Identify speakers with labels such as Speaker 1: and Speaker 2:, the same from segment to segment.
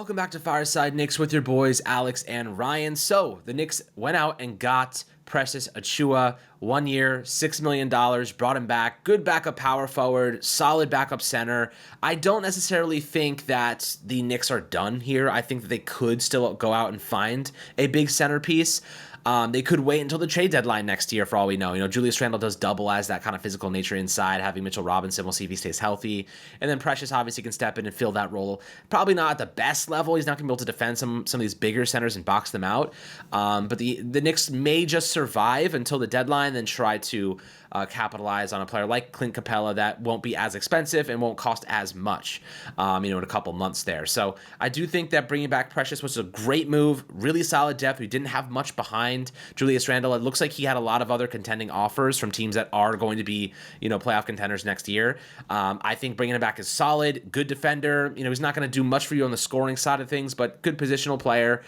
Speaker 1: Welcome back to Fireside Knicks with your boys Alex and Ryan. So the Knicks went out and got Precious Achiuwa, 1 year, $6 million, brought him back. Good backup power forward, solid backup center. I don't necessarily think that the Knicks are done here. I think that they could still go out and find a big centerpiece. They could wait until the trade deadline next year for all we know. Julius Randle does double as that kind of physical nature inside. Having Mitchell Robinson, we'll see if he stays healthy. And then Precious obviously can step in and fill that role. Probably not at the best level. He's not going to be able to defend some of these bigger centers and box them out. But the Knicks may just survive until the deadline, then try to capitalize on a player like Clint Capella that won't be as expensive and won't cost as much, in a couple months there. So I do think that bringing back Precious was a great move, really solid depth. We didn't have much behind Julius Randle. It looks like he had a lot of other contending offers from teams that are going to be, playoff contenders next year. I think bringing him back is solid, good defender. He's not going to do much for you on the scoring side of things, but good positional player.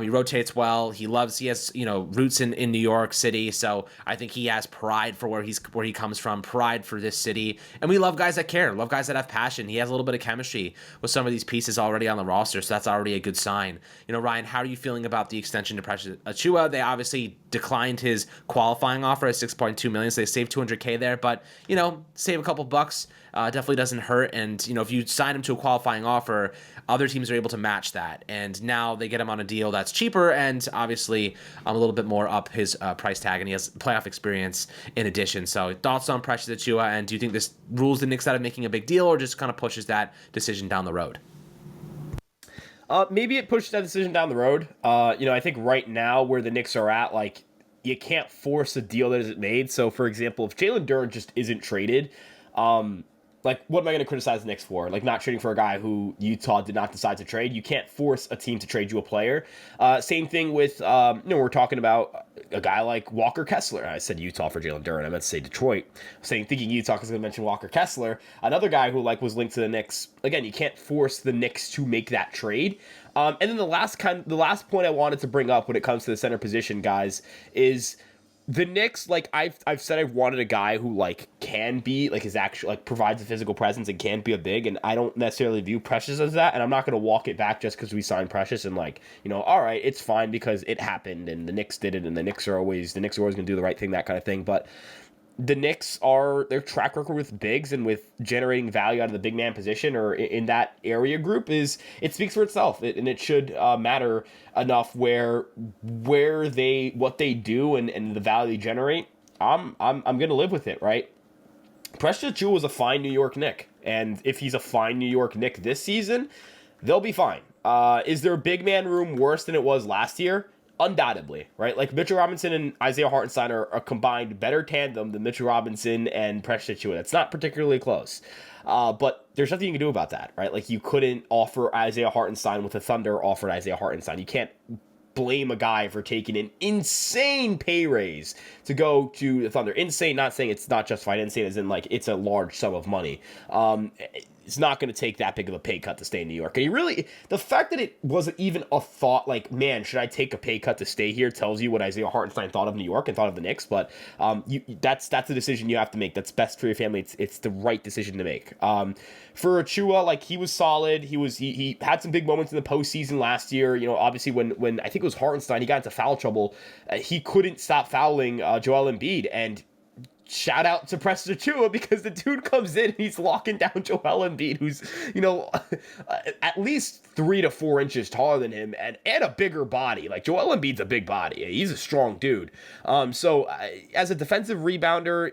Speaker 1: He rotates well. He has, roots in New York City. So I think he has pride for where he comes from, pride for this city. And we love guys that care, love guys that have passion. He has a little bit of chemistry with some of these pieces already on the roster, so that's already a good sign. Ryan, how are you feeling about the extension to Precious Achiuwa? They obviously declined his qualifying offer at $6.2 million, so they saved $200K there, but, save a couple bucks. Definitely doesn't hurt. And, if you sign him to a qualifying offer, other teams are able to match that. And now they get him on a deal that's cheaper and obviously a little bit more up his price tag. And he has playoff experience in addition. So thoughts on Precious Achiuwa? And do you think this rules the Knicks out of making a big deal or just kind of pushes that decision down the road?
Speaker 2: Maybe it pushed that decision down the road. I think right now where the Knicks are at, you can't force a deal that isn't made. So, for example, if Jalen Duren just isn't traded, what am I going to criticize the Knicks for? Not trading for a guy who Utah did not decide to trade. You can't force a team to trade you a player. Same thing with, we're talking about a guy like Walker Kessler. I said Utah for Jalen Duren. I meant to say Detroit. Thinking Utah because I mentioned Walker Kessler. Another guy who was linked to the Knicks. Again, you can't force the Knicks to make that trade. And then the last point I wanted to bring up when it comes to the center position, guys, is the Knicks, I've said I've wanted a guy who can be is actually provides a physical presence and can be a big, and I don't necessarily view Precious as that, and I'm not going to walk it back just because we signed Precious and all right, it's fine because it happened and the Knicks did it and the Knicks are always going to do the right thing, that kind of thing. But the Knicks their track record with bigs and with generating value out of the big man position or in that area group it speaks for itself, and it should matter enough where what they do and the value they generate. I'm gonna live with it, right? Precious Achiuwa was a fine New York Knick, and if he's a fine New York Knick this season, they'll be fine. Is their big man room worse than it was last year? Undoubtedly, right? Mitchell Robinson and Isaiah Hartenstein are a combined better tandem than Mitchell Robinson and Precious Achiuwa. That's not particularly close. But there's nothing you can do about that, right? You couldn't offer Isaiah Hartenstein what the Thunder offered Isaiah Hartenstein. You can't blame a guy for taking an insane pay raise to go to the Thunder. Insane, not saying it's not justified. Insane as in it's a large sum of money. It's not going to take that big of a pay cut to stay in New York. And the fact that it wasn't even a thought, man, should I take a pay cut to stay here, tells you what Isaiah Hartenstein thought of New York and thought of the Knicks. But that's a decision you have to make. That's best for your family. It's the right decision to make. For Achiuwa, he was solid. He had some big moments in the postseason last year. Obviously when I think it was Hartenstein, he got into foul trouble. He couldn't stop fouling Joel Embiid, and shout out to Precious Achiuwa because the dude comes in and he's locking down Joel Embiid, who's, at least 3 to 4 inches taller than him and a bigger body. Joel Embiid's a big body. He's a strong dude. So as a defensive rebounder,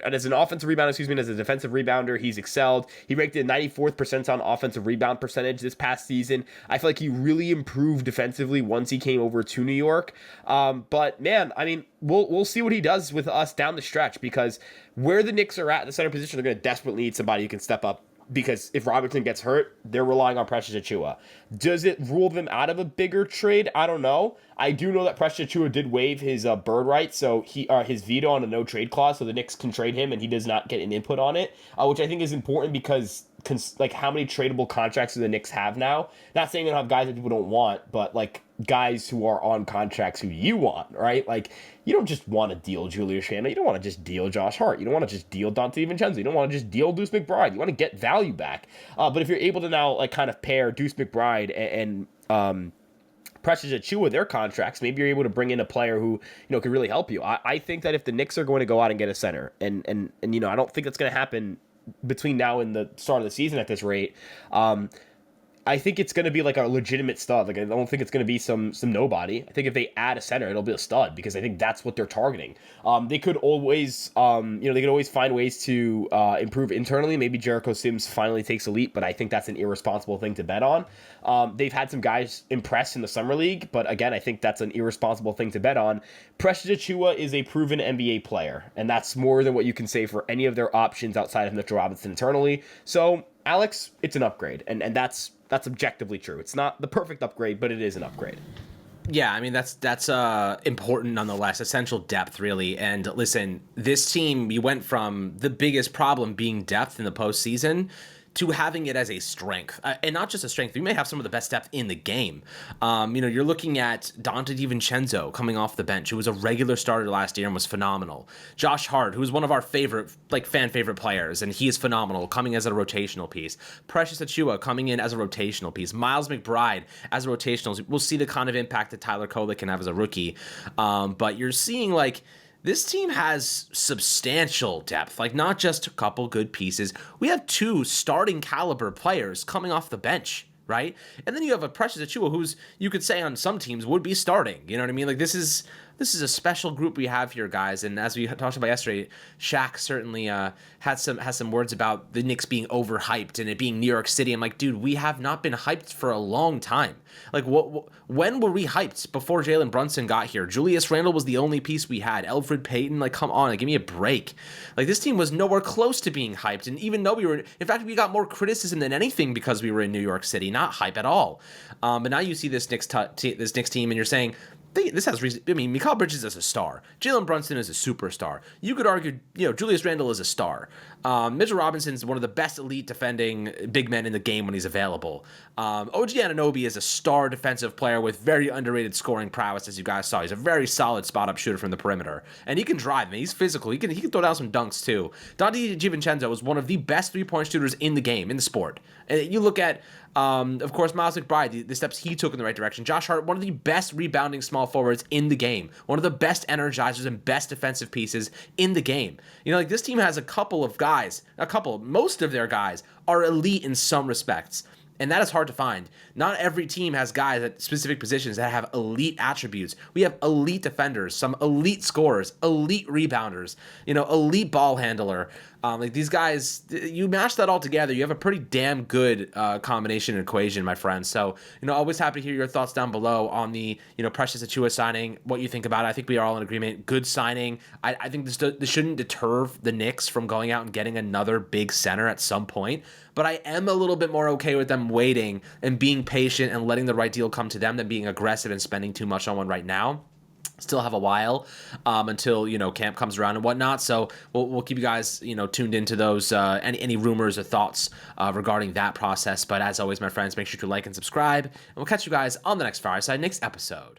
Speaker 2: as a defensive rebounder, he's excelled. He ranked in 94th percentile on offensive rebound percentage this past season. I feel like he really improved defensively once he came over to New York. But man, we'll see what he does with us down the stretch, because where the Knicks are at in the center position, they're going to desperately need somebody who can step up, because if Robinson gets hurt, they're relying on Precious Achiuwa. Does it rule them out of a bigger trade? I don't know. I do know that Precious Achiuwa did waive his bird right, so his veto on a no trade clause, so the Knicks can trade him and he does not get an input on it, which I think is important because how many tradable contracts do the Knicks have now? Not saying they don't have guys that people don't want, but guys who are on contracts who you want, right? Like, you don't just want to deal Julius Randle. You don't want to just deal Josh Hart. You don't want to just deal Dante DiVincenzo. You don't want to just deal Deuce McBride. You want to get value back. But if you're able to now, like, kind of pair Deuce McBride and Precious Achiuwa their contracts, maybe you're able to bring in a player who, can really help you. I think that if the Knicks are going to go out and get a center, and I don't think that's going to happen between now and the start of the season at this rate. I think it's going to be like a legitimate stud. Like, I don't think it's going to be some nobody. I think if they add a center, it'll be a stud, because I think that's what they're targeting. They could always, they could always find ways to improve internally. Maybe Jericho Sims finally takes a leap, but I think that's an irresponsible thing to bet on. They've had some guys impress in the summer league, but again, I think that's an irresponsible thing to bet on. Precious Achiuwa is a proven NBA player, and that's more than what you can say for any of their options outside of Mitchell Robinson internally. So, Alex, it's an upgrade, and that's objectively true. It's not the perfect upgrade, but it is an upgrade.
Speaker 1: Yeah, I mean, that's important nonetheless. Essential depth, really. And listen, this team, you went from the biggest problem being depth in the postseason to having it as a strength, and not just a strength. We may have some of the best depth in the game. You're looking at Dante DiVincenzo coming off the bench, who was a regular starter last year and was phenomenal. Josh Hart, who is one of our favorite, fan favorite players, and he is phenomenal, coming as a rotational piece. Precious Achiuwa coming in as a rotational piece. Miles McBride as a rotational. We'll see the kind of impact that Tyler Kolek can have as a rookie. But you're seeing, this team has substantial depth, not just a couple good pieces. We have 2 starting caliber players coming off the bench, right? And then you have a Precious Achiuwa who's, you could say on some teams, would be starting. You know what I mean? This is a special group we have here, guys. And as we talked about yesterday, Shaq certainly has some words about the Knicks being overhyped and it being New York City. I'm like, dude, we have not been hyped for a long time. When were we hyped before Jalen Brunson got here? Julius Randle was the only piece we had. Elfrid Payton, come on, give me a break. This team was nowhere close to being hyped. And even though in fact, we got more criticism than anything because we were in New York City, not hype at all. But now you see this Knicks team and you're saying, this has reason. I mean, Mikal Bridges is a star. Jalen Brunson is a superstar. You could argue, Julius Randle is a star. Mitchell Robinson is one of the best elite defending big men in the game when he's available. OG Anunoby is a star defensive player with very underrated scoring prowess, as you guys saw. He's a very solid spot-up shooter from the perimeter. And he can drive, man. He's physical. He can throw down some dunks, too. Dante DiVincenzo is one of the best three-point shooters in the game, in the sport. And you look at, of course, Miles McBride, the steps he took in the right direction. Josh Hart, one of the best rebounding small forwards in the game. One of the best energizers and best defensive pieces in the game. This team has a couple of guys, most of their guys are elite in some respects. And that is hard to find. Not every team has guys at specific positions that have elite attributes. We have elite defenders, some elite scorers, elite rebounders, elite ball handler. These guys, you mash that all together, you have a pretty damn good combination and equation, my friends. So, always happy to hear your thoughts down below on the, Precious Achiuwa signing, what you think about it. I think we are all in agreement. Good signing. I think this shouldn't deter the Knicks from going out and getting another big center at some point. But I am a little bit more okay with them waiting and being patient and letting the right deal come to them than being aggressive and spending too much on one right now. Still have a while until camp comes around and whatnot. So we'll keep you guys tuned into those any rumors or thoughts regarding that process. But as always, my friends, make sure to like and subscribe, and we'll catch you guys on the next Fireside Knicks episode.